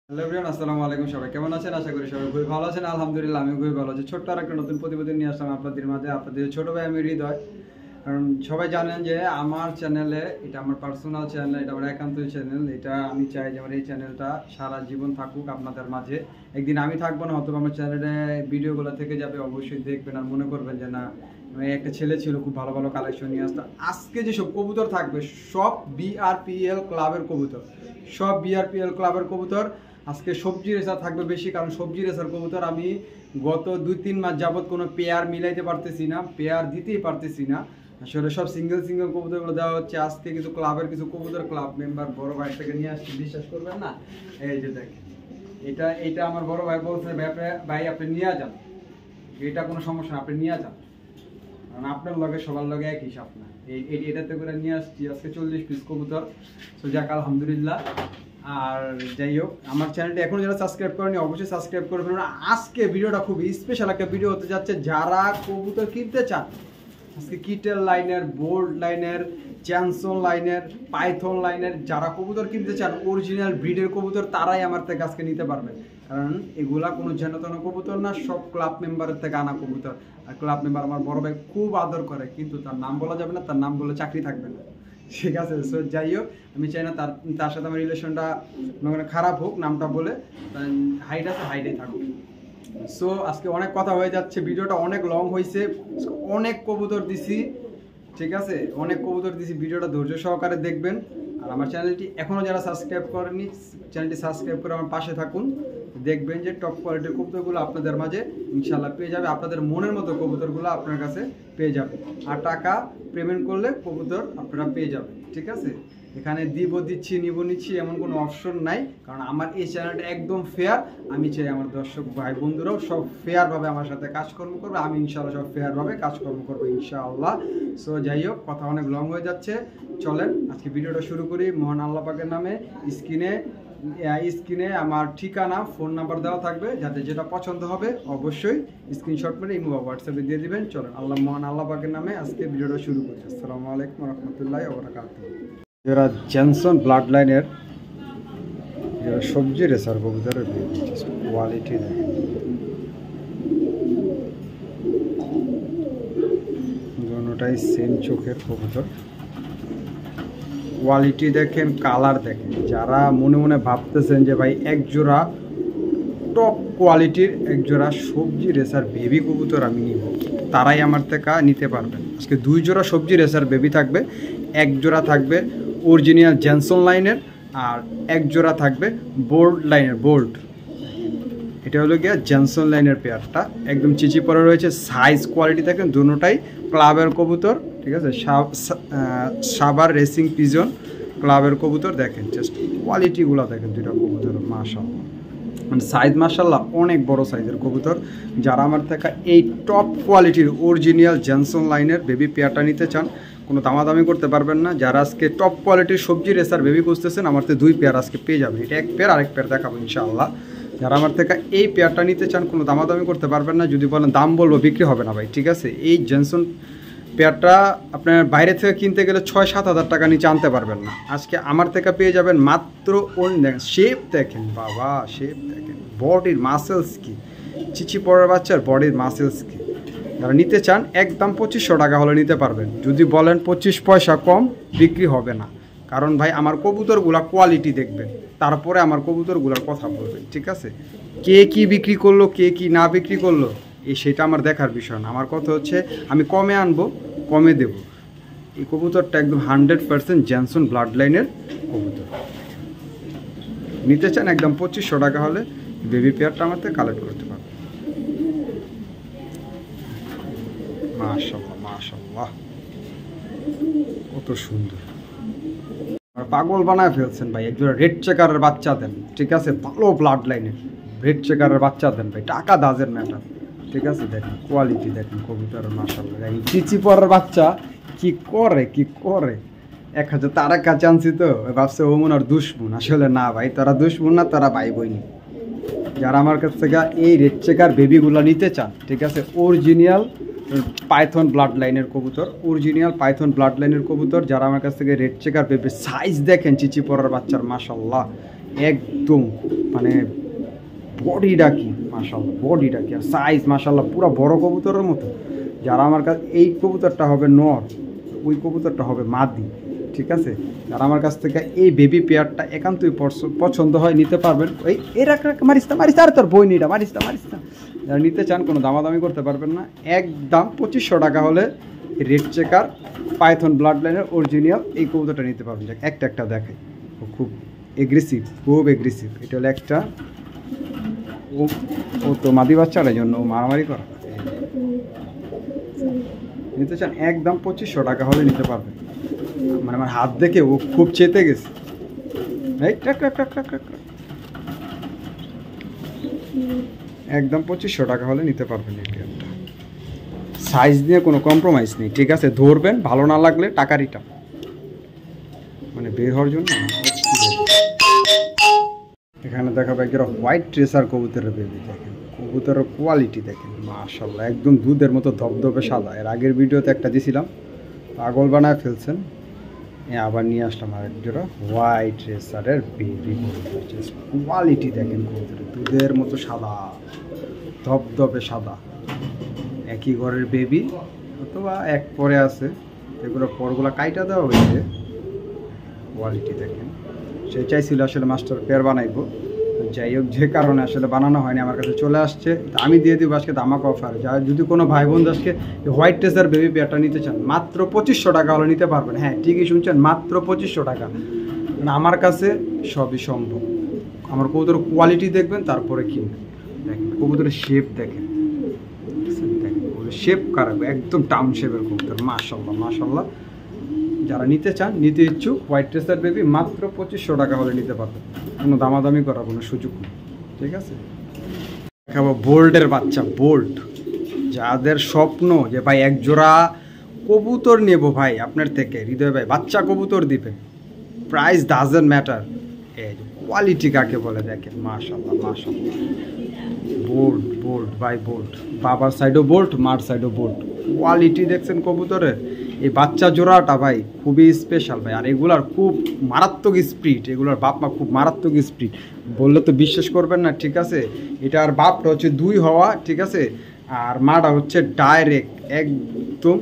Hello everyone, আসসালামু আলাইকুম। সবাই কেমন আছেন? আশা করি সবাই খুবই ভালো আছেন। আলহামদুলিল্লাহ আমি খুবই ভালো আছি। ছোট্ট আর একটা নতুন প্রতিবেদন নিয়ে আসলাম আপনাদের মাঝে। আপনাদের ছোট ভাই আমি হৃদয়। কারণ সবাই জানেন যে আমার চ্যানেলে, এটা আমার পার্সোনাল চ্যানেল, এটা আমার একান্ত চ্যানেল। এটা আমি চাই যে আমার এই চ্যানেলটা সারা জীবন থাকুক আপনাদের মাঝে। একদিন আমি থাকবো না, হয়তো আমার চ্যানেলে ভিডিওগুলো থেকে যাবে, অবশ্যই দেখবেন আর মনে করবেন যে না, একটা ছেলে ছিল খুব ভালো ভালো কালেকশন নিয়ে আসতো। আজকে যেসব কবুতর থাকবে সব বিআরপিএল ক্লাবের কবুতর, সব বিআরপিএল ক্লাবের কবুতর। আজকে সবজি রেসার থাকবে বেশি, কারণ সবজি রেসার কবুতর আমি গত 2-3 মাস যাবত কোনো পেয়ার মিলাইতে পারতেছি না, পেয়ার দিতেই পারতেছি না। আসলে সব সিঙ্গেল সিঙ্গেল কবুতরগুলো দেওয়া হচ্ছে। আজকে কিন্তু ক্লাবের কিছু কবুতর ক্লাব মেম্বার বড় ভাই থেকে নিয়ে আসছি, বিশ্বাস করবেন না। এই যে দেখেন, এটা আমার বড় ভাই বলছে ভাই আপনি নিয়ে যান, এটা কোনো সমস্যা না, আপনি নিয়ে যান, কারণ আপনার লগে সবার লগে এক হিসাব না। এটাতে করে নিয়ে আসছি আজকে 40 পিস কবুতর। তো যাক আলহামদুলিল্লাহ। আর যাই হোক, আমার চ্যানেলটি এখনো যারা সাবস্ক্রাইব করেনি অবশ্যই সাবস্ক্রাইব করবেন। আজকে ভিডিওটা খুব স্পেশাল একটা ভিডিও হতে যাচ্ছে। যারা কবুতর কিনতে চান, আজকে কিটেল লাইনের, বোল্ড লাইনের, চ্যানসন লাইনের, পাইথন লাইনের যারা কবুতর কিনতে চান অরিজিনাল ব্রিডের কবুতর, তারাই আমার থেকে আজকে নিতে পারবেন। কারণ এগুলা কোনো যেনতেন কবুতর না, সব ক্লাব মেম্বারের থেকে আনা কবুতর। আর ক্লাব মেম্বার আমার বড় ভাই খুব আদর করে, কিন্তু তার নাম বলা যাবে না, তার নাম বলে চাকরি থাকবে না, ঠিক আছে। সো যাই হোক, আমি চাই না তার সাথে আমার রিলেশনটা খারাপ হোক, নামটা বলে হাইট আছে হাইটে থাকুক। সো আজকে অনেক কথা হয়ে যাচ্ছে, ভিডিওটা অনেক লং হয়েছে, অনেক কবুতর দিছি, ঠিক আছে, অনেক কবুতর দিছি। ভিডিওটা ধৈর্য সহকারে দেখবেন। আর আমার চ্যানেলটি এখনও যারা সাবস্ক্রাইব করেনি, চ্যানেলটি সাবস্ক্রাইব করে আমার পাশে থাকুন। দেখবেন যে টপ কোয়ালিটির কবুতরগুলো আপনাদের মাঝে ইনশাল্লাহ পেয়ে যাবে। আপনাদের মনের মতো কবুতরগুলো আপনার কাছে পেয়ে যাবে। আর টাকা পেমেন্ট করলে কবুতর আপনারা পেয়ে যাবেন, ঠিক আছে। এখানে দিচ্ছি নিচ্ছি এমন কোনো অপশন নাই, কারণ আমার এই চ্যানেলটা একদম ফেয়ার। আমি চাই আমার দর্শক ভাই বন্ধুরাও সব ফেয়ারভাবে আমার সাথে কাজকর্ম করবে। আমি ইনশাআল্লাহ সব ফেয়ারভাবে কাজকর্ম করবো ইনশাআল্লাহ। সো যাই হোক, কথা অনেক লং হয়ে যাচ্ছে, চলেন আজকে ভিডিওটা শুরু করি। মহান আল্লাহ পাকের নামে। স্ক্রিনে আমার ঠিকানা, ফোন নাম্বার দেওয়া থাকবে, যাতে যেটা পছন্দ হবে অবশ্যই স্ক্রিনশট মেরে ইমো বা হোয়াটসঅ্যাপে দিয়ে দিবেন। চলেন মহান আল্লাহ পাকের নামে আজকে ভিডিওটা শুরু করি। আসসালামু আলাইকুম রহমতুল্লাহি ওয়া বারাকাতুহু। যারা জনসন ব্লাড লাইনের যারা সবজি রেসার কবুতরের কোয়ালিটি দেখেন, দুটোটাই সেম চোখের কবুতর। কোয়ালিটি দেখেন, কালার দেখেন। যারা মনে মনে ভাবতেছেন যে ভাই একজোড়া টপ কোয়ালিটির একজোড়া সবজি রেসার বেবি কবুতর আমি নিব, তারাই আমার থেকে নিতে পারবেন। আজকে 2 জোড়া সবজি রেসার বেবি থাকবে, 1 জোড়া থাকবে অরিজিনাল জেনসন লাইনের, আর 1 জোড়া থাকবে বোল্ড লাইনের। বোল্ড এটা হলো গিয়া জেনসন লাইনের পেয়ারটা, একদম চিচি পরে রয়েছে। সাইজ কোয়ালিটি দেখেন, দুটোটাই ক্লাবের কবুতর, ঠিক আছে। সাবার রেসিং পিজন ক্লাবের কবুতর। দেখেন জাস্ট কোয়ালিটিগুলো দেখেন, দুইটা কবুতর মাশাআল্লাহ, মানে সাইজ মাশাআল্লাহ অনেক বড় সাইজের কবুতর। যারা আমার থেকে এই টপ কোয়ালিটির অরিজিনাল জেনসন লাইনের বেবি পেয়ারটা নিতে চান, কোনো দামাদামি করতে পারবেন না। যারা আজকে টপ কোয়ালিটির সবজি রেসার বেবি খুঁজতেছেন, আমার তো 2 পেয়ার আজকে পেয়ে যাবেন। এটা 1 পেয়ার, আরেক পেয়ার দেখাবো ইনশাআল্লাহ। যারা আমার থেকে এই পেয়ারটা নিতে চান, কোনো দামাদামি করতে পারবেন না। যদি বলেন দাম বলবো, বিক্রি হবে না ভাই, ঠিক আছে। এই জেনসন পেয়ারটা আপনার বাইরে থেকে কিনতে গেলে 6-7 হাজার টাকা নিচে আনতে পারবেন না। আজকে আমার থেকে পেয়ে যাবেন মাত্র দেখেন, শেপ দেখেন বাবা, শেপ দেখেন, বডির মাসেলস কি, চিচি পড়ার বাচ্চার বডির মাসেলস কি। যারা নিতে চান একদম 2500 টাকা হলে নিতে পারবেন। যদি বলেন 25 পয়সা কম, বিক্রি হবে না। কারণ ভাই আমার কবুতরগুলা কোয়ালিটি দেখবেন, তারপরে আমার কবুতরগুলার কথা বলবেন, ঠিক আছে। কে কি বিক্রি করলো, কে কি না বিক্রি করলো, সেটা আমার দেখার বিষয় না। আমার কথা হচ্ছে আমি কমে আনবো, কমে দেব। এই কবুতরটা একদম 100% জেনসন ব্লাড লাইনের কবুতর। নিতে চান একদম 2500 টাকা হলে বেবি পেয়ারটা আমার থেকে কালেক্ট করতে পারবেন। মাশাআল্লাহ মাশাআল্লাহ, কত সুন্দর। পাগল বানায় ফেলছেন ভাই। একজোড়া রেড চেকারের বাচ্চা দেন, ঠিক আছে, ভালো ব্লাড লাইনের রেড চেকারের বাচ্চা দেন ভাই, টাকা দাজের ম্যাটার, ঠিক আছে। দেখেন কোয়ালিটি দেখেন কবুতরের মাশাআল্লাহ। দেখেন চিচি পরের বাচ্চা কি করে 1000 তারা কাছে আনছি তো ভাবছে ও মন আর দুশ্মন। আসলে না ভাই, তারা দুশ্মন না, তারা ভাই বোন। যারা আমার কাছ থেকে এই রেড চেকার বেবিগুলো নিতে চান, ঠিক আছে, অরিজিনাল পাইথন ব্লাড লাইনের কবুতর, অরিজিনাল পাইথন ব্লাড লাইনের কবুতর। যারা আমার কাছ থেকে রেড চেকার বেবি, সাইজ দেখেন চিচি পরার বাচ্চার মাশাআল্লাহ, একদম মানে বডিটা কি মাশাআল্লাহ, বডিটা কি আর সাইজ মাশাআল্লাহ পুরো বড় কবুতরের মতো। যারা আমার কাছে, এই কবুতরটা হবে নর, ওই কবুতরটা হবে মাদি, ঠিক আছে? যারা আমার কাছ থেকে এই বেবি পেয়ারটা একান্তই পছন্দ হয় নিতে পারবেন। এই মারিস না আর তোর বই নিটা মারিস না। যারা নিতে চান কোনো দামাদামি করতে পারবেন না, একদম 2500 টাকা হলে রেড চেকার পাইথন ব্লাড লাইনের অরিজিনাল এই কবুতরটা নিতে পারবেন। একটা দেখাই, খুব এগ্রেসিভ, এটা হলো একটা, ও তো মাদি বাচ্চাটার জন্য ও মারামারি করা। নিতে চান একদম 2500 টাকা হলে নিতে পারবেন। মানে আমার হাত দেখে ও খুব চেতে গেছে। একদম 2500 টাকা হলে নিতে পারবেন। এটা সাইজ নিয়ে কোনো কম্প্রোমাইজ নেই, ঠিক আছে? ধরবেন, ভালো না লাগলে টাকা রিটার্ন, মানে বের হওয়ার জন্য। এখানে দেখাবো একটা হোয়াইট ট্রেসার কবুতরের বেবি। দেখেন কবুতরের কোয়ালিটি দেখেন মাশাআল্লাহ, একদম দুধের মতো ধবধবে সাদা। এর আগের ভিডিওতে একটা দিয়েছিলাম, পাগল বানায় ফেলছেন। আবার নিয়ে আসলাম আরেক জোড়া হোয়াইট ট্রেসারের বেবি কবুতর। কোয়ালিটি দেখেন কবুতরের, দুধের মতো সাদা, ধবধবে সাদা। একই ঘরের বেবি অথবা এক পরে আছে, এগুলো পরগুলো কাইটা দেওয়া হয়েছে। কোয়ালিটি দেখেন, সে চাইছিল আসলে মাস্টার পেয়ার বানাইবো, যাই হোক যে কারণে আসলে বানানো হয়নি, আমার কাছে চলে আসছে। আমি দিয়ে দিব আজকে ধামাক অফার। যা যদি কোনো ভাই বোন আজকে হোয়াইট ট্রেসার বেবি পেয়ারটা নিতে চান, মাত্র 2500 টাকা হলে নিতে পারবেন। হ্যাঁ ঠিকই শুনছেন, মাত্র 2500 টাকা। মানে আমার কাছে সবই সম্ভব। আমার কবুতরের কোয়ালিটি দেখবেন, তারপরে কিনবেন। দেখেন কবুতরের শেপ দেখেন, শেপ খারাপ, একদম টাউন শেপের কবুতর। মাশাআল্লাহ। যারা নিতে চান, নিতে ইচ্ছুক, হোয়াইট ট্রেসার বেবি মাত্র 2500 টাকা হলে নিতে পারবেন। কোনো দামাদামি করার কোনো সুযোগ নেই, ঠিক আছে? দেখাবো বোল্টের বাচ্চা, বোল্ট। যাদের স্বপ্ন যে ভাই এক জোড়া কবুতর নেব ভাই আপনার থেকে, হৃদয় ভাই বাচ্চা কবুতর দিবে, প্রাইস ডাজন্ট ম্যাটার। এই কোয়ালিটি কাকে বলে দেখেন মাশাআল্লাহ। বোল্ট ভাই, বোল্ট। বাবার সাইডও বোল্ট, মার সাইডও বোল্ট। কোয়ালিটি দেখছেন কবুতরের। এই বাচ্চা জোড়াটা ভাই খুবই স্পেশাল ভাই। আর এগুলার খুব মারাত্মক স্পিড, এগুলার বাপ মা খুব মারাত্মক স্পিড, বললে তো বিশ্বাস করবেন না, ঠিক আছে? এটার বাপটা হচ্ছে 2 হওয়া, ঠিক আছে? আর মাটা হচ্ছে একদম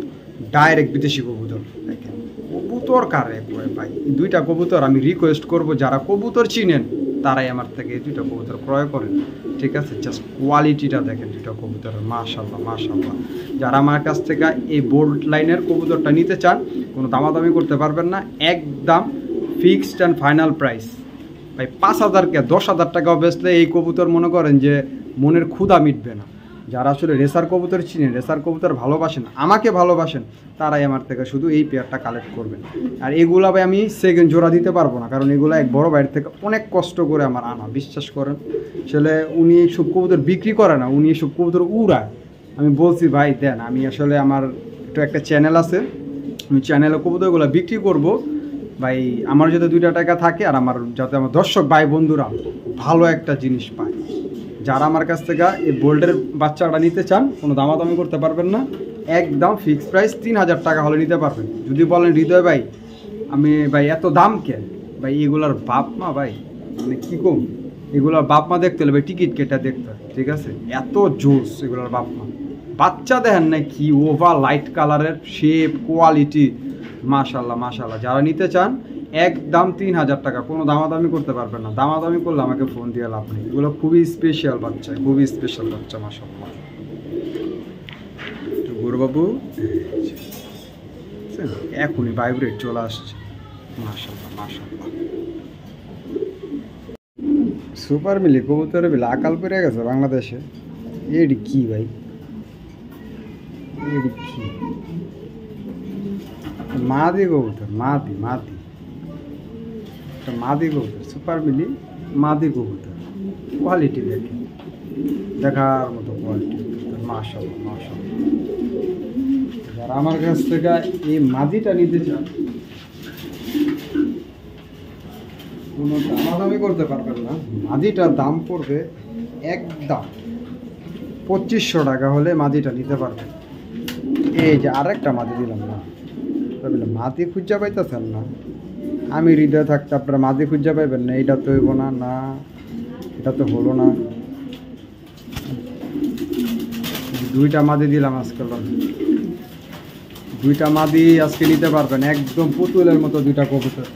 ডাইরেক্ট বিদেশি কবুতর। দেখেন কবুতর কারে ভাই, এই 2টা কবুতর আমি রিকোয়েস্ট করব, যারা কবুতর চিনেন তারাই আমার থেকে এই 2টা কবুতর ক্রয় করেন, ঠিক আছে? জাস্ট কোয়ালিটিটা দেখেন 2টা কবুতরের, মাশাআল্লাহ। যারা আমার কাছ থেকে এই বোল্ট লাইনের কবুতরটা নিতে চান, কোনো দামাদামি করতে পারবেন না, একদম ফিক্সড অ্যান্ড ফাইনাল প্রাইস ভাই। 5000 কে 10,000 টাকাও বেচলে এই কবুতর মনে করেন যে মনের ক্ষুধা মিটবে না। যারা আসলে রেসার কবুতর চিনেন, রেসার কবুতর ভালোবাসেন, আমাকে ভালোবাসেন, তারাই আমার থেকে শুধু এই পেয়ারটা কালেক্ট করবেন। আর এগুলা ভাই আমি সেকেন্ড জোড়া দিতে পারবো না, কারণ এগুলো এক বড় বাইরে থেকে অনেক কষ্ট করে আমার আনা, বিশ্বাস করেন। আসলে উনি সব কবুতর বিক্রি করে না, উনি সব কবুতর উড়ায়। আমি বলছি ভাই দেন, আমি আসলে আমার একটু একটা চ্যানেল আছে, আমি চ্যানেলে কবুতরগুলো বিক্রি করব ভাই, আমার যাতে 2টা টাকা থাকে, আর আমার যাতে আমার দর্শক ভাই বন্ধুরা ভালো একটা জিনিস পায়। যারা আমার কাছ থেকে এই বোল্টের বাচ্চাটা নিতে চান, কোনো দামাদামি করতে পারবেন না, একদম ফিক্সড প্রাইস 3000 টাকা হলে নিতে পারবেন। যদি বলেন হৃদয় ভাই আমি ভাই এত দাম কেন ভাই, এগুলার বাপ মা ভাই, মানে কী কম, এগুলোর বাপ মা দেখতে হলে ভাই টিকিট কেটে দেখতে হয়, ঠিক আছে? এত জোস এগুলোর বাপ মা। বাচ্চা দেখেন না কি ওভার লাইট কালারের, শেপ কোয়ালিটি মাশাআল্লাহ। যারা নিতে চান একদম 3000 টাকা, কোনো দামাদামি করতে পারবেন না। দামাদামি করলে আমাকে ফোন দিয়ে লাভ নেই। এগুলো খুবই স্পেশাল বাচ্চা, মাশাআল্লাহ। গুরুবাবু এখনই ভাইব্রেট চলে আসছে, মাশাআল্লাহ। সুপার মিলি কবুতরের বিলে আকাল পড়ে গেছে বাংলাদেশে। এডি কি ভাই, এডি কি মাদি কবুতর, মাদি কবুতর, সুপার মিলি মাদি কবুতর। কোয়ালিটি দেখেন, দেখার মতো কোয়ালিটি, মাশাআল্লাহ। যারা আমার কাছ থেকে এই মাদিটা নিতে চান, কোনো দামাদামি করতে পারবেন না। মাদিটার দাম পড়বে একদম 2500 টাকা হলে মাদিটা নিতে পারবেন। এই যে আরেকটা মাদি দিলাম না, মাদি খুঁজা পাইতেছেন না, আমি হৃদয়ে থাকতে আপনারা মাদি খুঁজে পাইবেন না, এটা তো হইব না, না এটা তো হলো না। দুইটা মাদি দিলাম আজকে, দুইটা মাদি আজকে নিতে পারবেন একদম পুতুলের মতো দুইটা কবুতর,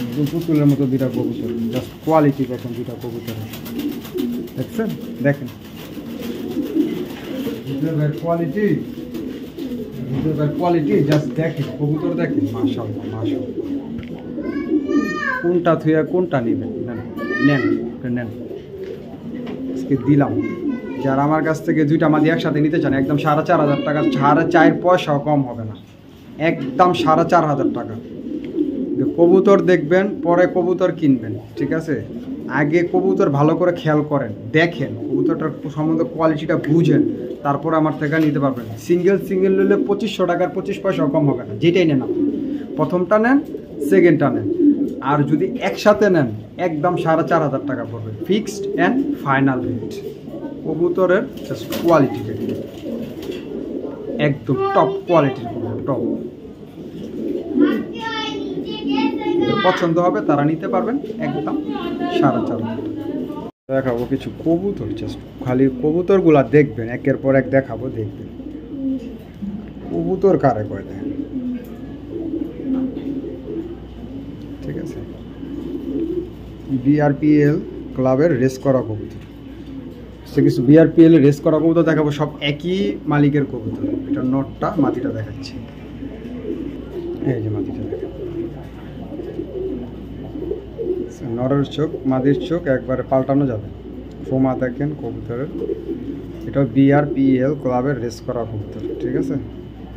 একদম পুতুলের মতো দুইটা কবুতর, জাস্ট কোয়ালিটি দেখেন দুইটা কবুতর, দেখছেন? দেখেন কোয়ালিটি, কোয়ালিটি জাস্ট দেখেন, কবুতর দেখেন, মাশাআল্লাহ মাশাআল্লাহ। কোনটা থুয়া কোনটা নেবেন, নেন নেন নেন, আজকে দিলাম। যারা আমার কাছ থেকে দুইটা মাদি একসাথে নিতে চান একদম 4,500 টাকা, 4.5 পয়সাও কম হবে না, একদম 4,500 টাকা। কবুতর দেখবেন পরে কবুতর কিনবেন, ঠিক আছে? আগে কবুতর ভালো করে খেয়াল করেন, দেখেন কবুতরটার সম্বন্ধে কোয়ালিটিটা বুঝেন, তারপর আমার থেকে নিতে পারবেন। সিঙ্গেল নিলে 2500 টাকার 25 পয়সাও কম হবে না, যেটাই নেন আপনি, প্রথমটা নেন সেকেন্ডটা নেন। আর যদি একসাথে নেন একদম 4,500 টাকা পড়বে, ফিক্সড অ্যান্ড ফাইনাল রেট। কবুতরের জাস্ট কোয়ালিটি দেখুন, একদম টপ কোয়ালিটির কবুতর, টপ। পছন্দ হবে তারা নিতে পারবেন একদম 4,500। দেখাবো কিছু কবুতর, জাস্ট খালি কবুতরগুলা দেখবেন, একের পর এক দেখাবো, দেখবেন কবুতর কারে কয় দেখেন, ঠিক আছে? বিআরপিএল ক্লাবের রেস করা কবুতর, সে কিছু বিআরপিএল রেস করা কবুতর দেখাবো, সব একই মালিকের কবুতর। এটা নটটা, মাটিটা দেখাচ্ছি, এই যে মাটিটা দেখেন, নরের চোখ মাদির চোখ একবারে পাল্টানো যাবে। ফোমা দেখেন কবুতরের, এটা বিআরপিএল ক্লাবের রেস করা কবুতর, ঠিক আছে?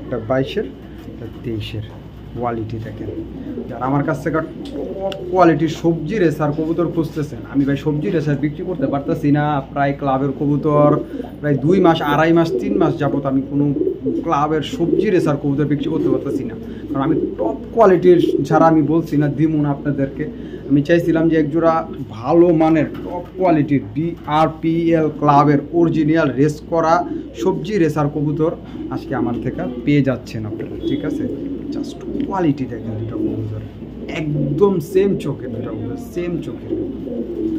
এটা 22-এর, এটা 23-এর। কোয়ালিটি দেখেন, যারা আমার কাছ থেকে টপ কোয়ালিটির সবজি রেসার কবুতর খুঁজতেছেন, আমি ভাই সবজি রেসার বিক্রি করতে পারতেছি না। প্রায় ক্লাবের কবুতর প্রায় 2 মাস, 2.5 মাস, 3 মাস যাবত আমি কোনো ক্লাবের সবজি রেসার কবুতর বিক্রি করতে পারতেছি না, কারণ আমি টপ কোয়ালিটির ছাড়া আমি বলছি না দিমুন আপনাদেরকে। আমি চাইছিলাম যে একজোড়া ভালো মানের টপ কোয়ালিটির বিআরপিএল ক্লাবের অরিজিনাল রেস করা সবজি রেসার কবুতর আজকে আমার থেকে পেয়ে যাচ্ছেন আপনারা, ঠিক আছে? জাস্ট কোয়ালিটি দেখেন দুটো কবুতর, একদম সেম চোখের দুটো কবুতর, সেম চোখের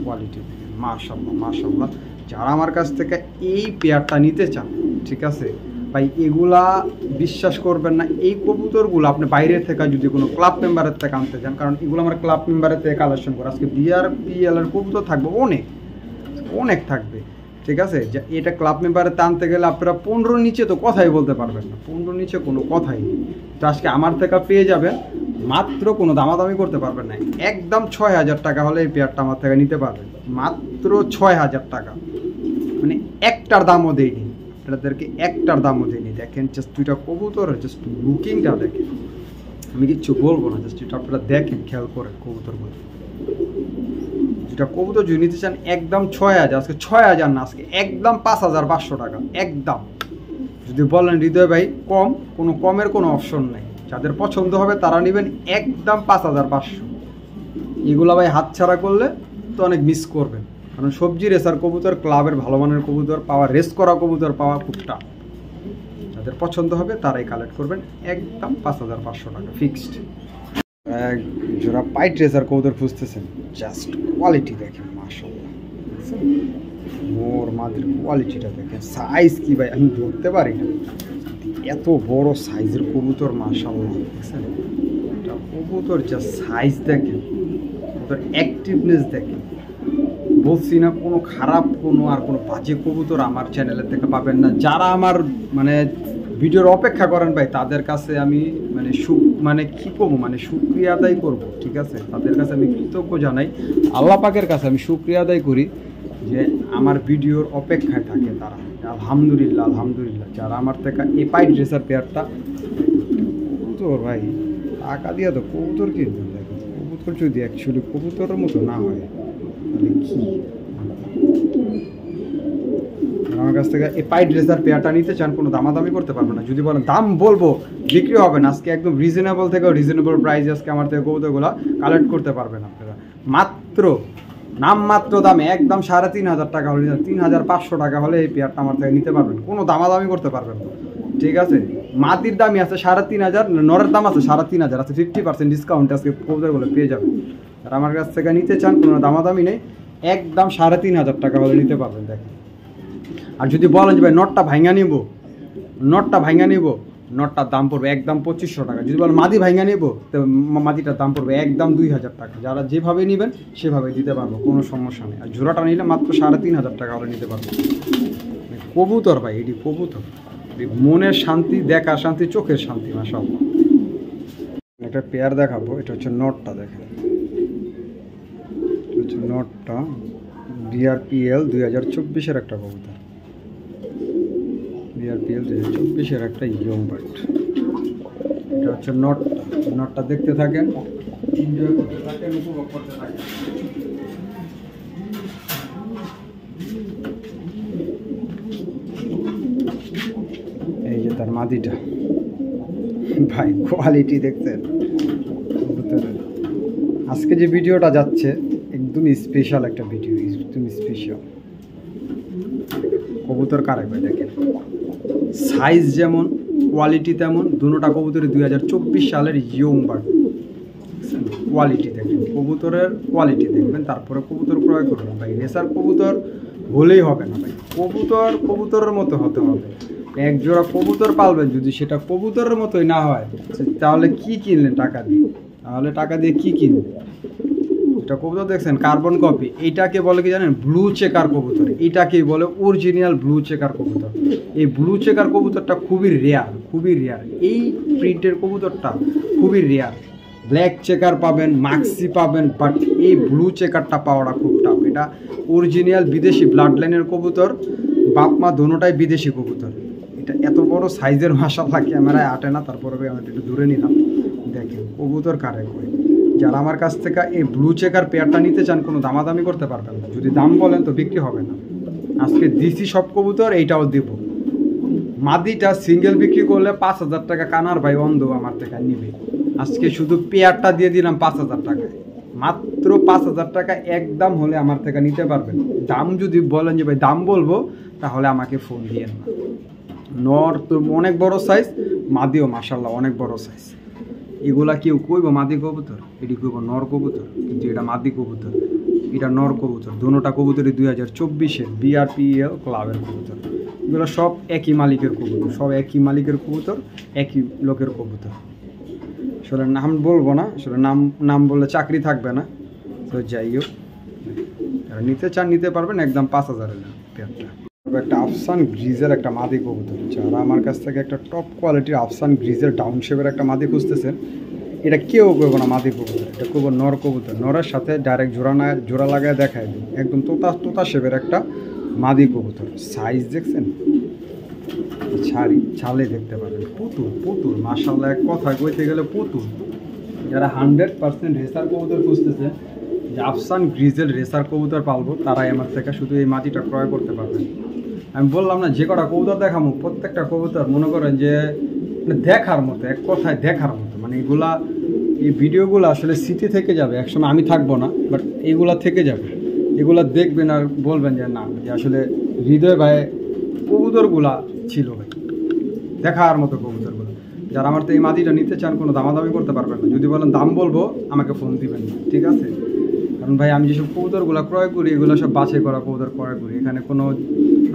কোয়ালিটি দেখেন, মাশাআল্লাহ মাশাআল্লাহ। যারা আমার কাছ থেকে এই পেয়ারটা নিতে চান, ঠিক আছে ভাই, এগুলা বিশ্বাস করবেন না, এই কবুতরগুলো আপনি বাইরের থেকে যদি কোনো ক্লাব মেম্বারের থেকে আনতে চান, কারণ এগুলো আমার ক্লাব মেম্বারের থেকে কালেকশন করা। আজকে বিআরপিএল এর কবুতর থাকবে অনেক অনেক থাকবে, ঠিক আছে? যে এটা ক্লাব মেম্বারে টানতে গেলে আপনারা 15 নিচে তো কথাই বলতে পারবেন না, 15 নিচে কোনো কথাই নেই। তো আজকে আমার থেকে পেয়ে যাবেন মাত্র, কোনো দামাদামি করতে পারবেন না, একদম 6,000 টাকা হলে এই পেয়ারটা আমার থেকে নিতে পারবেন, মাত্র 6,000 টাকা। মানে একটার দামও দেয়নি আপনাদেরকে, একটার দামও দেয়নি। দেখেন জাস্ট দুইটা কবুতর, জাস্ট লুকিংটা দেখেন, আমি কিচ্ছু বলবো না, জাস্ট এটা আপনারা দেখেন, খেয়াল করেন কবুতরগুলো। যেটা কবুতর যদি নিতে চান একদম 6,000, আজকে 6,000 না, আজকে একদম 5,500 টাকা একদম। যদি বলেন হৃদয় ভাই কম, কোনো কমের কোনো অপশন নেই, যাদের পছন্দ হবে তারা নেবেন একদম 5,500। এগুলো ভাই হাতছাড়া করলে তো অনেক মিস করবেন, কারণ সবজি রেসার কবুতর, ক্লাবের ভালো মানের কবুতর পাওয়া, রেস করা কবুতর পাওয়া খুব টাফ। যাদের পছন্দ হবে তারাই কালেক্ট করবেন, একদম 5,500 টাকা ফিক্সড। এক জোড়া পাইট রেসার কবুতর খুঁজতেছেন, জাস্ট কোয়ালিটি দেখেন, মাশাআল্লাহ। মোর মাদের কোয়ালিটিটা দেখেন, সাইজ কি ভাই আমি ধরতে পারি না, এত বড় সাইজের কবুতর, মাশাআল্লাহ। দেখছেন এটা কবুতর, জাস্ট সাইজ দেখেন, কবুতর অ্যাক্টিভনেস দেখেন। বলছি না কোনো খারাপ কোনো আর কোনো বাজে কবুতর আমার চ্যানেলের থেকে পাবেন না। যারা আমার মানে ভিডিওর অপেক্ষা করেন ভাই, তাদের কাছে আমি মানে কি করবো, মানে শুকরিয়া আদায় করব, ঠিক আছে? তাদের কাছে আমি কৃতজ্ঞ জানাই, আল্লাহ পাকের কাছে আমি শুকরিয়া আদায় করি যে আমার ভিডিওর অপেক্ষায় থাকে তারা। আলহামদুলিল্লাহ আলহামদুলিল্লাহ। যারা আমার থেকে এই পাইট ড্রেসার পেয়ারটা, কবুতর ভাই টাকা দিয়ে তো কবুতর কিনবেন, দেখেন কবুতর যদি অ্যাকচুয়ালি কবুতরের মতো না হয় তাহলে কি? আমার কাছ থেকে এই পাইট ড্রেসার পেয়ারটা নিতে চান, কোনো দামাদামি করতে পারবেন না। যদি বলেন দাম বলবো, বিক্রি হবে না। আজকে একদম রিজনেবল থেকে রিজনেবল প্রাইস আজকে আমার থেকে কবুতরগুলো কালেক্ট করতে পারবেন আপনারা, মাত্র নামমাত্র দামে একদম 3,500 টাকা হলে, 3,500 টাকা হলে এই পেয়ারটা আমার থেকে নিতে পারবেন, কোনো দামাদামি করতে পারবেন না। ঠিক আছে। মাদির দামই আছে 3,500, নরের দাম আছে 3,500, আছে 50% ডিসকাউন্ট আজকে কবুতরগুলো পেয়ে যাবে। আর আমার কাছ থেকে নিতে চান কোনো দামাদামি নেই, একদম 3,500 টাকা হলে নিতে পারবেন। দেখেন, আর যদি বলেন যে ভাই নটটা ভাঙা নিব, নটটার দাম পড়বে একদম 2500 টাকা। যদি বলেন মাদি ভাঙা নিব, তো মাদিটার দাম পড়বে একদম 2000 টাকা। যারা যেভাবে নেবেন সেভাবে দিতে পারবো, কোনো সমস্যা নেই। আর জোড়াটা নিলে মাত্র 3,500 টাকা হলে নিতে পারবো। কবুতর ভাই, এটি কবুতর, মনের শান্তি, দেখার শান্তি, চোখের শান্তি। মাশাআল্লাহ, একটা পেয়ার দেখাবো। এটা হচ্ছে নটটা, দেখেন হচ্ছে নটটা, BRPL 2024-এর একটা কবুতর, BRPL 2024-এর একটা ইয়ং বার্ড। এটা হচ্ছে নটটা দেখতে থাকেন, এনজয় করতে থাকেন, উপভোগ করতে থাকেন। এই যে তার মাদিটা ভাই, কোয়ালিটি দেখতেন কবুতরের। আজকে যে ভিডিওটা যাচ্ছে একদম স্পেশাল একটা ভিডিও, একদম স্পেশাল। কবুতর কারে ভাই দেখেন, সাইজ যেমন কোয়ালিটি তেমন। দুটোটা কবুতরের 2024 সালের ইয়ং বার্ড। কোয়ালিটি দেখেন, কবুতরের কোয়ালিটি দেখবেন, তারপরে কবুতর ক্রয় করবেন ভাই। রেসার কবুতর হলেই হবে না ভাই, কবুতরের মতো হতে হবে। এক জোড়া কবুতর পালবেন, যদি সেটা কবুতরের মতোই না হয়, তাহলে কি কিনলেন টাকা দিয়ে? টাকা দিয়ে কি কিনবেন? এটা কবুতর দেখছেন কার্বন কপি, এইটাকে বলে কি জানেন? ব্লু চেকার কবুতর। এইটাকেই বলে অরিজিনাল ব্লু চেকার কবুতর। এই ব্লু চেকার কবুতরটা খুবই রেয়ার। এই প্রিন্টের কবুতরটা খুবই রেয়ার। ব্ল্যাক চেকার পাবেন, মাক্সি পাবেন, বাট এই ব্লু চেকারটা পাওয়াটা খুব টাফ। এটা অরিজিনাল বিদেশি ব্লাড লাইনের কবুতর, বাপ মা দোনোটাই বিদেশি কবুতর। এটা এত বড় সাইজের, মাশাআল্লাহ ক্যামেরায় আটে না, তারপরে আমি একটু দূরে নিলাম। দেখেন কবুতর কারে কই। যারা আমার কাছ থেকে এই ব্লু চেকার পেয়ারটা নিতে চান, কোনো দামাদামি করতে পারবেন না। যদি দাম বলেন তো বিক্রি হবে না। আজকে দিছি সব কবুতর, এইটাও দিব। মাদিটা সিঙ্গেল বিক্রি করলে 5,000 টাকা কানার ভাই অন্ধ আমার থেকে নিবে। আজকে শুধু পেয়ারটা দিয়ে দিলাম 5,000 টাকায়, মাত্র 5,000 টাকা একদম হলে আমার থেকে নিতে পারবেন। দাম যদি বলেন যে ভাই দাম বলবো, তাহলে আমাকে ফোন দিয়েন না। নর তো অনেক বড় সাইজ, মাদিও মাশাআল্লাহ অনেক বড় সাইজ। এগুলা কেউ কইব মাদি কবুতর, এটি কইব নর কবুতর, কিন্তু এটা মাদি কবুতর, এটা নর কবুতর। দুটোটা কবুতরই 2024-এর BRPL ক্লাবের কবুতর। এগুলো সব একই মালিকের কবুতর, একই লোকের কবুতর। আসলে নাম বলবো না, আসলে নাম বললে চাকরি থাকবে না। তো যাই হোক, নিতে চান নিতে পারবেন, একদম 5,000-এর পেয়ারটা। একটা আফসান গ্রিজের একটা মাদি কবুতর। যারা আমার কাছ থেকে একটা টপ কোয়ালিটির আফসান গ্রিজের ডাউন শেপের একটা মাদি খুঁজতেছেন, এটা কেউ করবো না মাদি কবুতর, এটা করবো নর কবুতর। নরের সাথে ডাইরেক্ট জোড়া লাগায় দেখায় দিই, একদম তোতা শেপের একটা মাদি কবুতর। সাইজ দেখছেন, ছালে দেখতে পাবেন, পুতুল মাশাআল্লাহ। এক কথায় কইতে গেলে পুতুল। যারা 100% রেসার কবুতর খুঁজতেছেন, যে আফসান গ্রিজেল রেসার কবুতর পালবো, তারাই আমার থেকে শুধু এই মাটিটা ক্রয় করতে পারবেন। আমি বললাম না, যে কটা কবুতর দেখাবো প্রত্যেকটা কবুতর মনে করেন যে দেখার মতো, এক কথায় দেখার মতো। মানে এই ভিডিওগুলো আসলে স্মৃতি থেকে যাবে, একসময় আমি থাকবো না, বাট এইগুলা থেকে যাবে। এগুলা দেখবেন আর বলবেন যে না, যে আসলে হৃদয় ভাই কবুতরগুলা ছিল ভাই, দেখার মতো কবুতরগুলো। যারা আমার তো এই মাটিটা নিতে চান, কোনো দামাদামি করতে পারবেন না। যদি বলেন দাম বলবো, আমাকে ফোন দিবেন না, ঠিক আছে? কারণ ভাই আমি যেসব কবুতরগুলো ক্রয় করি, এগুলো সব বাছাই করা কবুতর ক্রয় করি। এখানে কোনো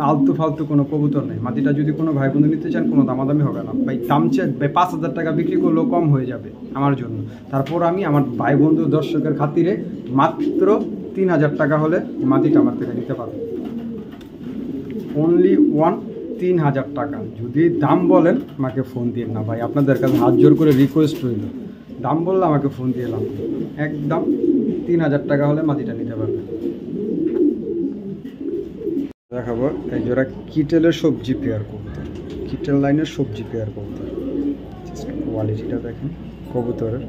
আলতু ফালতু কোনো কবুতর নেই। মাটিটা যদি কোনো ভাই বন্ধু নিতে চান, কোনো দামাদামি হবে না ভাই। দাম চেয়ে ভাই 5,000 টাকা বিক্রি করলেও কম হয়ে যাবে আমার জন্য। তারপর আমি আমার ভাই বন্ধু দর্শকের খাতিরে মাত্র 3,000 টাকা হলে মাটিটা আমার থেকে নিতে পারবো। অনলি 3,000 টাকা। যদি দাম বলেন, আমাকে ফোন দিয়ে না ভাই, আপনাদের কাছে হাত জোর করে রিকোয়েস্ট রইল। দাম বললে আমাকে ফোন দিয়ে এলাম, একদম 3,000 টাকা হলে মাটিটা নিতে পারবেন। দেখাবো এই জোড়া কিটেলের সবজি পেয়ার কবুতর, কিটেল লাইনের সবজি পেয়ার কবুতর। কোয়ালিটিটা দেখেন কবুতরের।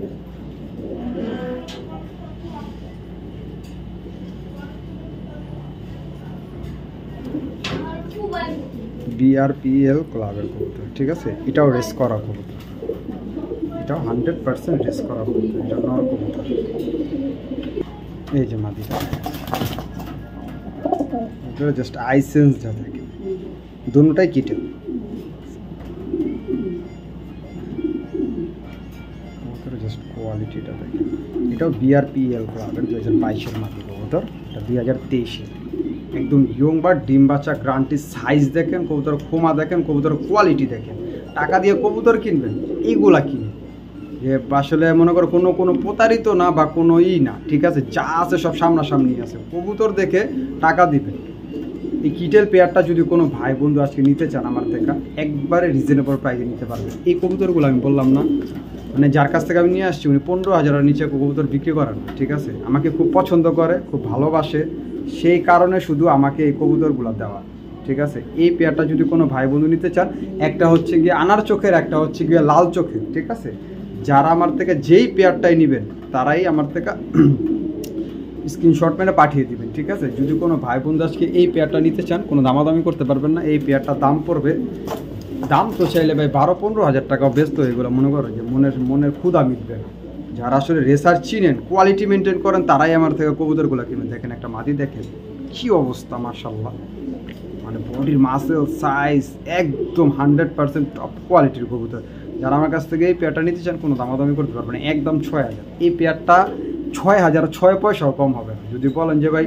BRPL ক্লাবের কবুতর, ঠিক আছে? এটাও রেস করা কবুতর, এটাও 100% রেস করা কবুতর। এটা নর কবুতর। এই যে মাদিটা, জাস্ট আইসেন্স যা থাকে, দুটোটাই কিটেল। কোয়ালিটিটা দেখেন। এটাও বিআরপিএল ক্লাবের 2022-এর মাদি কবুতর, এটা 2023-এর একদম ইয়ং বার্ড, ডিম বাচ্চা গ্রান্টি। সাইজ দেখেন, কবুতর খোমা দেখেন, কবুতর কোয়ালিটি দেখেন। টাকা দিয়ে কবুতর কিনবেন, এইগুলা কিনে যে আসলে মনে করো কোনো প্রতারিত না বা কোনো না, ঠিক আছে, যা আছে সব সামনাসামনি আছে। কবুতর দেখে টাকা দিবেন। এই কিটেল পেয়ারটা যদি কোনো ভাই বন্ধু আজকে নিতে চান আমার থেকে, একবারে রিজনেবল প্রাইসে নিতে পারবেন। এই কবুতরগুলো আমি বললাম না, মানে যার কাছ থেকে আমি নিয়ে আসছি উনি 15,000-এর নিচে কবুতর বিক্রি করেন না, ঠিক আছে। আমাকে খুব পছন্দ করে, খুব ভালোবাসে, সেই কারণে শুধু আমাকে এই কবুতরগুলো দেওয়া, ঠিক আছে। এই পেয়ারটা যদি কোনো ভাই বন্ধু নিতে চান, একটা হচ্ছে গিয়ে আনার চোখের, একটা হচ্ছে গিয়ে লাল চোখের, ঠিক আছে। যারা আমার থেকে যেই পেয়ারটাই নেবেন তারাই আমার থেকে স্ক্রিনশট মেরে পাঠিয়ে দিবেন, ঠিক আছে। যদি কোনো ভাই বন্ধু আজকে এই পেয়ারটা নিতে চান, কোনো দামাদামি করতে পারবেন না। এই পেয়ারটার দাম পড়বে, দাম তো চাইলে ভাই 12-15 হাজার টাকা ব্যস্ত হয়ে গেলো, মনে করো যে মনের ক্ষুধা মিটবে না। যারা আসলে রেসার চিনেন, কোয়ালিটি মেনটেন করেন, তারাই আমার থেকে কবুতরগুলো কিনেন। দেখেন একটা মাদি দেখেন কী অবস্থা, মাশাআল্লাহ, মানে বডির মাসেল সাইজ একদম 100% টপ কোয়ালিটির কবুতর। যারা আমার কাছ থেকে এই পেয়ারটা নিতে চান, কোনো দামাদামি করতে পারবেন না, একদম 6,000। এই পেয়ারটা 6,000, 6 পয়সাও কম হবে না। যদি বলেন যে ভাই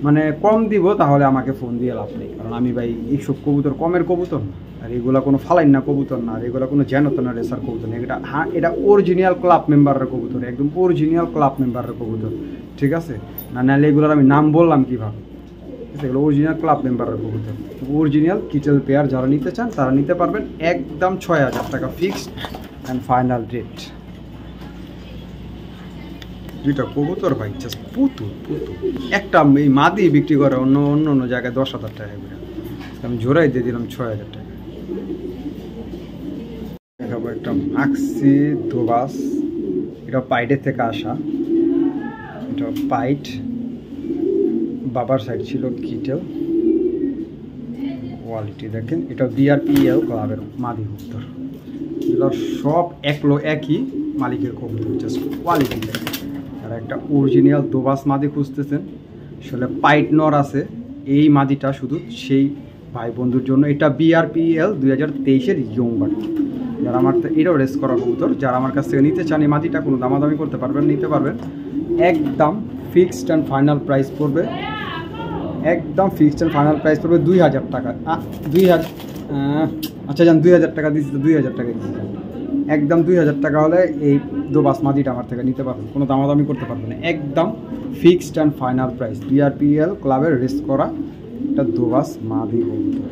মানে কম দিব, তাহলে আমাকে ফোন দিয়ে লাভ নেই, কারণ আমি ভাই এইসব কবুতর কমের কবুতর না, আর এগুলো কোনো ফালাইন না কবুতর না, আর এগুলো কোনো জ্যানত না রেসার কবুতর না। এটা এটা অরিজিনাল ক্লাব মেম্বারের কবুতর, একদম অরিজিনাল ক্লাব মেম্বারের কবুতর, ঠিক আছে। নাহলে এগুলোর আমি নাম বললাম কীভাবে, এগুলো অরিজিনাল ক্লাব মেম্বারের কবুতর, অরিজিনাল কিটেল পেয়ার। যারা নিতে চান তারা নিতে পারবেন, একদম 6,000 টাকা ফিক্সড অ্যান্ড ফাইনাল রেট। দুইটা কবুতর ভাই জাস্ট পুতুল। একটা এই মাদি বিক্রি করে অন্য জায়গায় 10,000 টাকা করে, আমি জোড়াই দিয়ে দিলাম 6,000 টাকা। দেখাবো একটা মাক্সি দোবাস, এটা পাইটের থেকে আসা, এটা পাইট, বাবার সাইড ছিল কিটেল। কোয়ালিটি দেখেন, এটা বিআরপিএল ক্লাবের মাদি কবুতর। এগুলো সব একই মালিকের কবুতর, জাস্ট কোয়ালিটি দেখেন। আর একটা অরিজিনাল দোবাস মাদি খুঁজতেছেন, আসলে পাইট নর আছে, এই মাদিটা শুধু সেই ভাই বন্ধুর জন্য। এটা বিআরপিএল 2023-এর ইয়ং বার্ড। যারা আমার এটাও রেস করা কবুতর, যারা আমার কাছ থেকে নিতে চান এই মাদিটা, কোনো দামাদামি করতে পারবেন, নিতে পারবেন। একদম ফিক্সড অ্যান্ড ফাইনাল প্রাইস পড়বে, একদম ফিক্সড অ্যান্ড ফাইনাল প্রাইস পড়বে 2,000 টাকা। 2,000, আচ্ছা যান 2,000 টাকা দিচ্ছি, তো 2,000 টাকা দিচ্ছি, একদম 2,000 টাকা হলে এই দোবাস মাদিটা আমার থেকে নিতে পারবেন, কোনো দামাদামি করতে পারবেন না। একদম fixed and final price, BRPL ক্লাবের রেস করা একটা দোবাস মাদি কবুতর।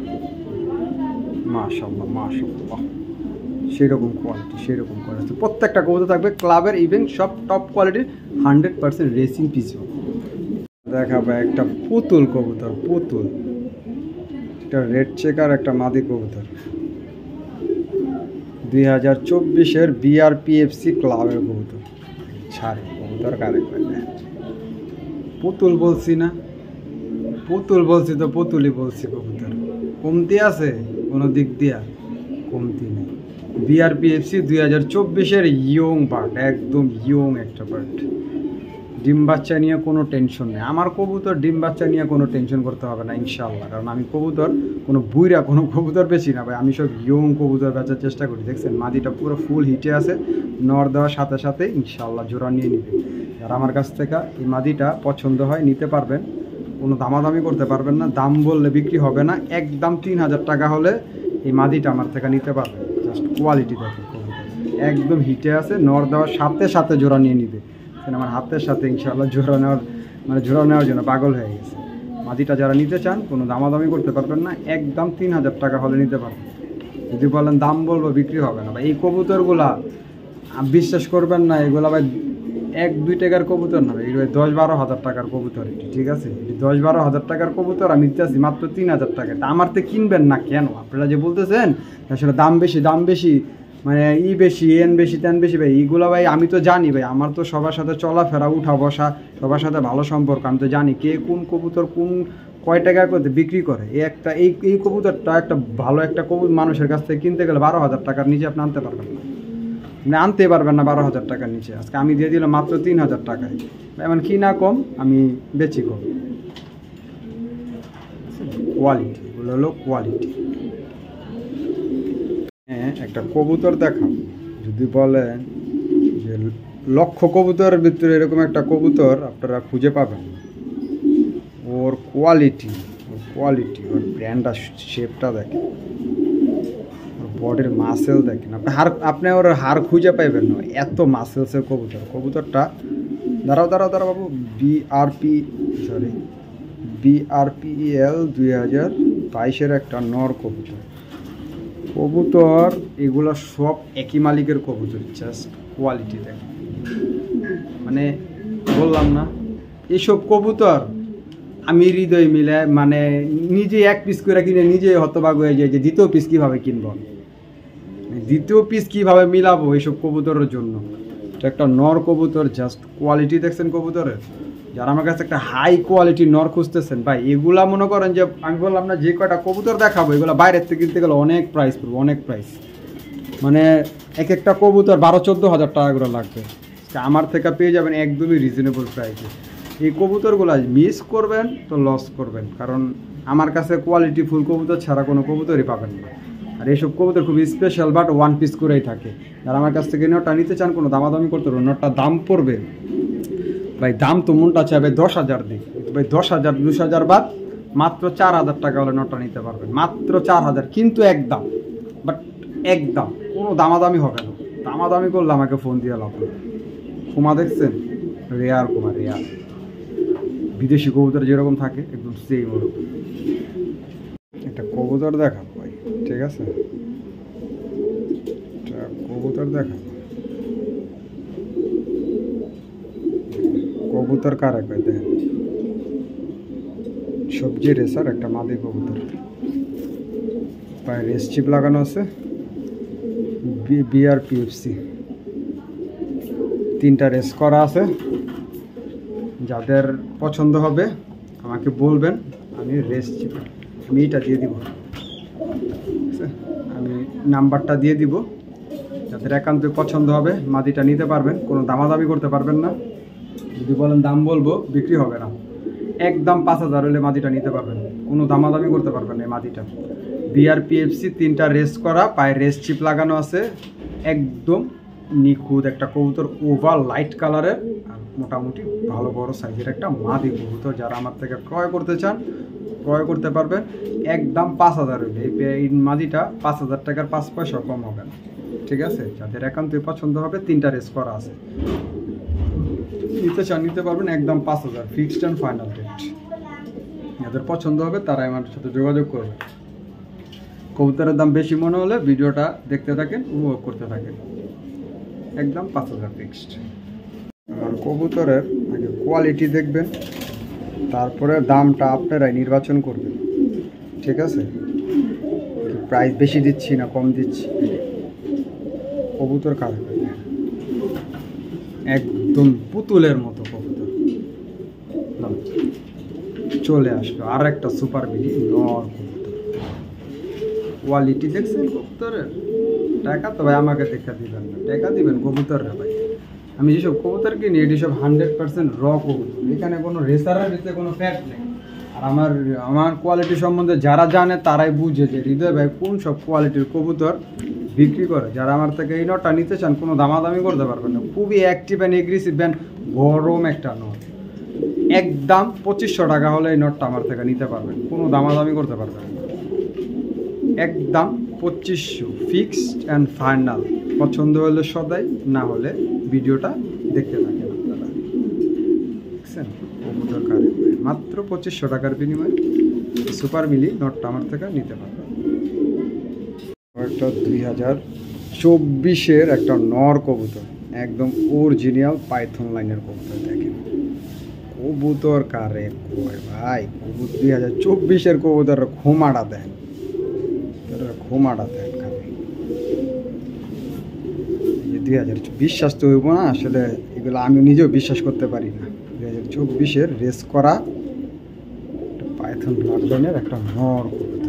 মাশাআল্লাহ মাশাআল্লাহ, সেরকম কোয়ালিটি প্রত্যেকটা কবুতর থাকবে ক্লাবের, ইভেন্ট সব টপ কোয়ালিটির 100% রেসিং পিসিও। দেখাবো একটা পুতুল কবুতর, এটা রেড চেকার একটা মাদি কবুতর, 2024-এর বিআরপিএফসি ক্লাবের কবুতর। ছাড়ে কবুতর কারে পুতুল বলছি না, তো পুতুলই বলছি। কবুতর কমতি আছে কোনো দিক দিয়া, কমতি নেই। বিআরপিএফসি 2024-এর ইয়ং বার্ড, একদম ইয়ং একটা বার্ড। ডিম বাচ্চা নিয়ে কোনো টেনশন নেই, আমার কবুতর ডিম বাচ্চা নিয়ে কোনো টেনশন করতে হবে না ইনশাআল্লাহ, কারণ আমি কবুতর কোনো কোনো কবুতর বেশি না ভাই, আমি সব ইয়ং কবুতর বেচার চেষ্টা করি। দেখছেন মাদিটা পুরো ফুল হিটে আছে, নর দেওয়ার সাথে সাথে ইনশাআল্লাহ জোড়া নিয়ে নিবে। যারা আমার কাছ থেকে এই মাদিটা পছন্দ হয় নিতে পারবেন, কোনো দামাদামি করতে পারবেন না, দাম বললে বিক্রি হবে না। একদম 3,000 টাকা হলে এই মাদিটা আমার থেকে নিতে পারবেন। জাস্ট কোয়ালিটি দেখো, কবুতর একদম হিটে আছে, নর দেওয়ার সাথে সাথে জোড়া নিয়ে নিবে। আমার হাতের সাথে ইনশাআল্লাহ জোড়া নেওয়ার জন্য পাগল হয়ে গেছে। মাদিটা যারা নিতে চান কোনো দামাদামি করতে পারবেন না, একদম 3,000 টাকা হলে নিতে পারবেন। যদি বলেন দাম বলবো, বিক্রি হবে না ভাই। এই কবুতরগুলা বিশ্বাস করবেন না, এগুলা ভাই 1-2 টাকার কবুতর না ভাই, এগুলো 10-12 হাজার টাকার কবুতর। এটি ঠিক আছে, এটি 10-12 হাজার টাকার কবুতর, আমি দিতেছি মাত্র 3,000 টাকা। তা আমার তো কিনবেন না কেন? আপনারা যে বলতেছেন আসলে দাম বেশি, মানে বেশি, বেশি, বেশি ভাই, এইগুলো ভাই আমি তো জানি ভাই, আমার তো সবার সাথে চলাফেরা, উঠা বসা, সবার সাথে ভালো সম্পর্ক, আমি তো জানি কে কোন কবুতর কয় টাকা করে বিক্রি করে। এই কবুতরটা একটা ভালো একটা কবুতর মানুষের কাছ থেকে কিনতে গেলে 12,000 টাকার নিচে আপনি আনতে পারবেন না, আনতে পারবেন না 12,000 টাকার নিচে। আজকে আমি দিয়ে দিলাম মাত্র 3,000 টাকায়, এমন কি না কম, আমি বেচি কম। কোয়ালিটি, এগুলো হলো কোয়ালিটি। হ্যাঁ, একটা কবুতর দেখাও, যদি বলেন যে লক্ষ কবুতরের ভিতরে এরকম একটা কবুতর আপনারা খুঁজে পাবেন। ওর কোয়ালিটি ওর ব্র্যান্ডটা শেপটা দেখেন, ওর বডির মাসেল দেখেন। আপনি ওর হাড় খুঁজে পাইবেন না, এত মাসেলসের কবুতরটা। দাঁড়াও বাবু, BRPEL 2022-এর একটা নর কবুতর। এগুলো সব একই মালিকের কবুতর, জাস্ট কোয়ালিটি দেখেন। মানে বললাম না, এইসব কবুতর আমি হৃদয় মিলে মানে নিজে এক পিস করে কিনে নিজে হতবাক হয়ে যায় যে দ্বিতীয় পিস কীভাবে কিনবো, দ্বিতীয় পিস কীভাবে মিলাবো এইসব কবুতরের জন্য। এটা একটা নর কবুতর, জাস্ট কোয়ালিটি দেখছেন কবুতরের। যারা আমার কাছে একটা হাই কোয়ালিটির নর খুঁজতেছেন ভাই, এগুলা মনে করেন যে আমি বললাম না, যে কয়টা কবুতর দেখাবো এগুলো বাইরের থেকে কিনতে গেলে অনেক প্রাইস পড়বে, অনেক প্রাইস। মানে এক একটা কবুতর 12-14 হাজার টাকা করে লাগবে। আমার থেকে পেয়ে যাবেন একদমই রিজনেবল প্রাইসে। এই কবুতরগুলো মিস করবেন তো লস করবেন, কারণ আমার কাছে কোয়ালিটি ফুল কবুতর ছাড়া কোনো কবুতরই পাবেন না। আর এইসব কবুতর খুবই স্পেশাল, বাট ওয়ান পিস করেই থাকে। যারা আমার কাছ থেকে নটটা নিতে চান কোনো দামাদামি করতে পারবেন। নটটার দাম পড়বে ভাই, দাম তো মনটা চাইবে 10,000 দিই ভাই, 10,000 20,000 বাদ মাত্র 4,000 টাকা হলে নটটা নিতে পারবেন, মাত্র 4,000। কিন্তু একদম, বাট একদম কোনো দামাদামি হবে না। দামাদামি করলে আমাকে ফোন দিয়ে লাভ হবে। খুমা দেখছেন, রেয়ার খুমা, রেয়ার বিদেশি কবুতর যেরকম থাকে একদম সেম ওরকম। একটা কবুতর দেখাবো ভাই, ঠিক আছে? একটা কবুতর দেখাবো। কবুতর কারা কয় দেখেন, সবজি রেসার একটা মাদি কবুতর, পায়ে রেস চিপ লাগানো আছে, BRPFC 3টা রেস করা আছে। যাদের পছন্দ হবে আমাকে বলবেন, আমি রেস চিপ আমি এটা দিয়ে দিব, আমি নাম্বারটা দিয়ে দিব। যাদের একান্ত পছন্দ হবে মাদিটা নিতে পারবেন, কোনো দামাদামি করতে পারবেন না। যদি বলেন দাম বলবো, বিক্রি হবে না। একদম 5,000 হলে মাদিটা নিতে পারবেন, কোনো দামাদামি করতে পারবেন না। এই মাদিটা BRPFC 3টা রেস করা, পায়ে রেস চিপ লাগানো আছে, একদম নিখুঁত একটা কবুতর, ওভার লাইট কালারের, আর মোটামুটি ভালো বড় সাইজের একটা মাদি কবুতর। যারা আমার থেকে ক্রয় করতে চান ক্রয় করতে পারবেন, একদম 5,000 হলে। এই মাদিটা 5,000 টাকার 5 পয়সা কম হবে না, ঠিক আছে? যাদের একান্তই পছন্দ হবে, 3টা রেস করা আছে, নিতে চান নিতে পারবেন, একদম 5,000 ফিক্সড অ্যান্ড ফাইনাল রেট। যাদের পছন্দ হবে তারাই আমার সাথে যোগাযোগ করবে। কবুতরের দাম বেশি মনে হলে ভিডিওটা দেখতে থাকেন, উপভোগ করতে থাকেন। একদম 5,000 ফিক্সড। আর কবুতরের আগে কোয়ালিটি দেখবেন, তারপরে দামটা আপনারাই নির্বাচন করবেন, ঠিক আছে? প্রাইস বেশি দিচ্ছি না কম দিচ্ছি। কবুতর কাজ একদম পুতুলের মতো কবুতর। চলে আসলো আর একটা সুপার বিলি নর কবুতর। কোয়ালিটি দেখছেন কবুতরের? টাকা তো ভাই আমাকে দেখা দিবেন না, টাকা দিবেন কবুতররা ভাই। আমি যেসব কবুতর কিনি এটি সব 100% র কবুতর, এখানে কোনো রেসারের ভিতরে কোনো ফ্যাট নেই। আর আমার কোয়ালিটি সম্বন্ধে যারা জানে তারাই বুঝে যে হৃদয় ভাই কোন সব কোয়ালিটির কবুতর বিক্রি করে। যারা আমার থেকে এই নটটা নিতে চান কোনো দামাদামি করতে পারবেন না, খুবই অ্যাক্টিভ অ্যান্ড এগ্রেসিভ অ্যান্ড গরম একটা নট। একদম 2500 টাকা হলে এই নটটা আমার থেকে নিতে পারবেন, কোনো দামাদামি করতে পারবেন না। একদম 2500 ফিক্সড অ্যান্ড ফাইনাল। পছন্দ হলে সদাই, না হলে ভিডিওটা দেখতে থাকেন আপনারা। দেখছেন কবুতর কারে মাত্র 2500 টাকার বিনিময়ে সুপার মিলি নটটা আমার থেকে নিতে পারবেন। একটা 2024-এর একটা নর কবুতর, একদম অরিজিনাল পাইথন লাইনের কবুতর। দেখেন কবুতর কারে কয় ভাই, 2024-এর কবুতর ঘুমাটা দেন, ঘুমাটা দেন খালি। 2024 বিশ্বাস তো হইব না আসলে, এগুলো আমি নিজেও বিশ্বাস করতে পারি না। 2024-এর রেস করা পাইথন ব্লাড লাইনের একটা নর কবুতর।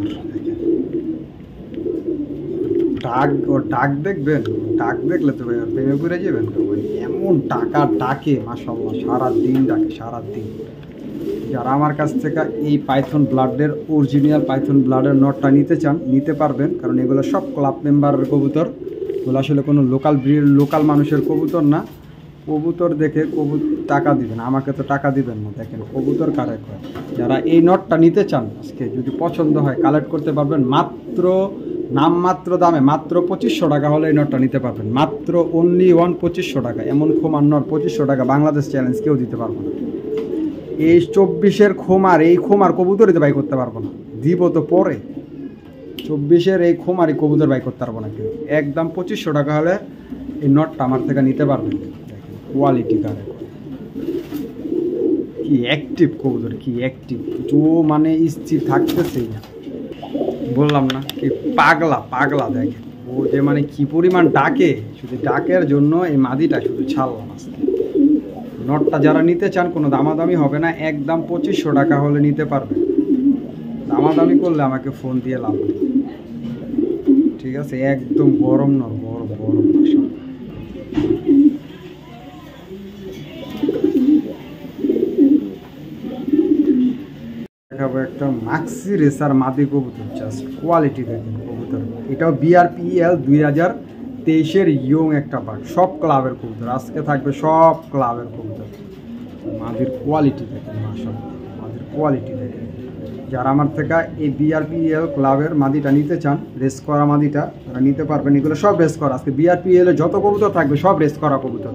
ডাক দেখবেন, ডাক দেখলে তো ভাই প্রেমে ঘুরে যাবেন। এমন টাকা ডাকে মাশাআল্লাহ, সারাদিন ডাকে, সারাদিন। যারা আমার কাছ থেকে এই পাইথন ব্লাডের অরিজিনাল পাইথন ব্লাডের নটটা নিতে চান নিতে পারবেন, কারণ এগুলো সব ক্লাব মেম্বারের কবুতর। এগুলো আসলে কোনো লোকাল মানুষের কবুতর না, কবুতর দেখে টাকা দিবেন, আমাকে তো টাকা দিবেন না। দেখেন কবুতর কারে কয়। যারা এই নটটা নিতে চান আজকে যদি পছন্দ হয় কালেক্ট করতে পারবেন মাত্র নামমাত্র দামে, মাত্র 2500 টাকা হলে এই নটটা নিতে পারবেন। মাত্র অনলি 2500 টাকা। এমন খোমার নট 2500 টাকা বাংলাদেশ চ্যালেঞ্জ কেউ দিতে পারবো না। এই 24-এর খোমার, এই খোমার কবুতরই তো বাই করতে পারবো না, দিব তো পরে। 24-এর এই খোমারই কবুতর বাই করতে পারবো না কেউ। একদম 2500 টাকা হলে এই নটটা আমার থেকে নিতে পারবেন। দেখেন কোয়ালিটি কারে, কি অ্যাক্টিভ কবুতর, কি অ্যাক্টিভ, জো মানে স্থির থাকতেছেই না। বললাম না কি পাগলা পাগলা। দেখেন ও যে মানে কি পরিমাণ ডাকে, শুধু ডাকের জন্য এই মাদিটা শুধু ছাড়লাম আজকে। নটটা যারা নিতে চান কোনো দামাদামি হবে না, একদম 2500 টাকা হলে নিতে পারবেন। দামাদামি করলে আমাকে ফোন দিয়ে লাভ নেই, ঠিক আছে? একদম গরম নর, গরম গরম। দেখাবো একটা মাক্সি রেসার মাদি কবুতর, জাস্ট কোয়ালিটি দেখেন কবুতর। এটাও BRPL 2023-এর ইয়ং একটা বাঘ, সব ক্লাবের কবুতর। আজকে থাকবে সব ক্লাবের কবুতর। মাদির কোয়ালিটি দেখেন, মাশাআল্লাহ মাদির কোয়ালিটি দেখেন। যারা আমার থেকে এই BRPL ক্লাবের মাদিটা নিতে চান, রেস করা মাদিটা, তারা নিতে পারবেন। এগুলো সব রেস করা। আজকে BRPL এ যত কবুতর থাকবে সব রেস করা কবুতর,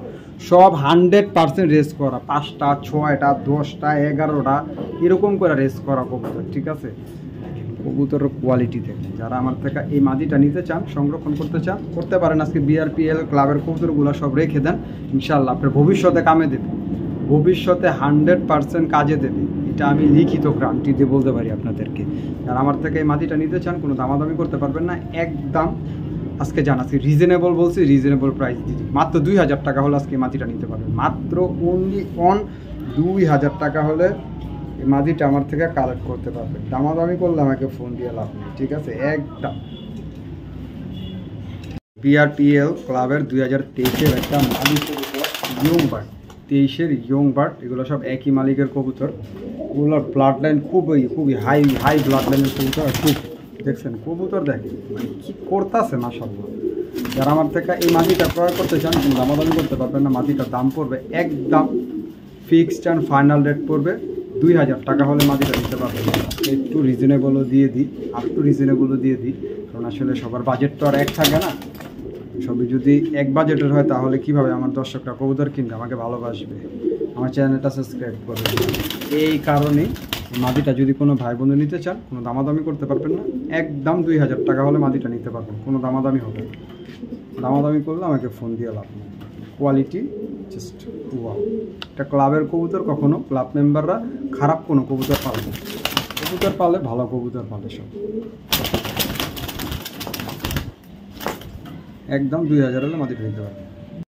সব 100% রেস করা। 5টা 6টা 10টা 11টা এরকম করে রেস করা কবুতর, ঠিক আছে? কবুতরের কোয়ালিটি দেখেন। যারা আমার থেকে এই মাদিটা নিতে চান, সংরক্ষণ করতে চান, করতে পারেন। আজকে BRPL ক্লাবের কবুতরগুলো সব রেখে দেন, ইনশাল্লাহ আপনার ভবিষ্যতে কামে দেবে, ভবিষ্যতে 100% কাজে দেবে। এটা আমি লিখিত গ্যারান্টি দিয়ে বলতে পারি আপনাদেরকে। যারা আমার থেকে এই মাদিটা নিতে চান কোনো দামাদামি করতে পারবেন না, একদম আজকে জানাচ্ছি রিজনেবল, বলছি রিজনেবল প্রাইস দিচ্ছি। মাত্র 2000 টাকা হলে আজকে এই মাদিটা নিতে পারবেন। মাত্র অনলি 2000 টাকা হলে এই মাদিটা আমার থেকে কালেক্ট করতে পারবেন। দামাদামি করলে আমাকে ফোন দিয়ে লাভ নেই, ঠিক আছে? একদম BRPL ক্লাবের 2023-এর একটা মাদি কবুতর, ইয়ং বার্ড, 23-এর ইয়ং বার্ড। এগুলো সব একই মালিকের কবুতর। ওগুলোর ব্লাড লাইন খুবই হাই ব্লাড লাইনের কবুতর। খুব দেখছেন কবুতর, দেখেন মানে কী করতেছে মাশাআল্লাহ। যারা আমার থেকে এই মাদিটা ক্রয় করতে চান কিন্তু দামাদামি করতে পারবেন না। মাদিটার দাম পড়বে একদম ফিক্সড অ্যান্ড ফাইনাল রেট পড়বে 2000 টাকা হলে মাদিটা দিতে পারবেন। একটু রিজনেবলও দিয়ে দিই, কারণ আসলে সবার বাজেট তো আর এক থাকে না। সবই যদি এক বাজেটের হয় তাহলে কিভাবে আমার দর্শকরা কবুতর কিনবে, আমাকে ভালোবাসবে, আমার চ্যানেলটা সাবস্ক্রাইব করবে। এই কারণেই মাদিটা যদি কোনো ভাই বন্ধু নিতে চান কোনো দামাদামি করতে পারবেন না। একদম 2000 টাকা হলে মাদিটা নিতে পারবেন, কোনো দামাদামি হবে না। দামাদামি করলে আমাকে ফোন দিয়ে লাভ নেই। Quality just wow. একটা ক্লাবের কবুতর, কখনো ক্লাব মেম্বাররা খারাপ কোনো কবুতর পালে না। কবুতর পালে ভালো কবুতর পালে সব। একদম 2000 হলে মাদিটা নিতে পারবেন।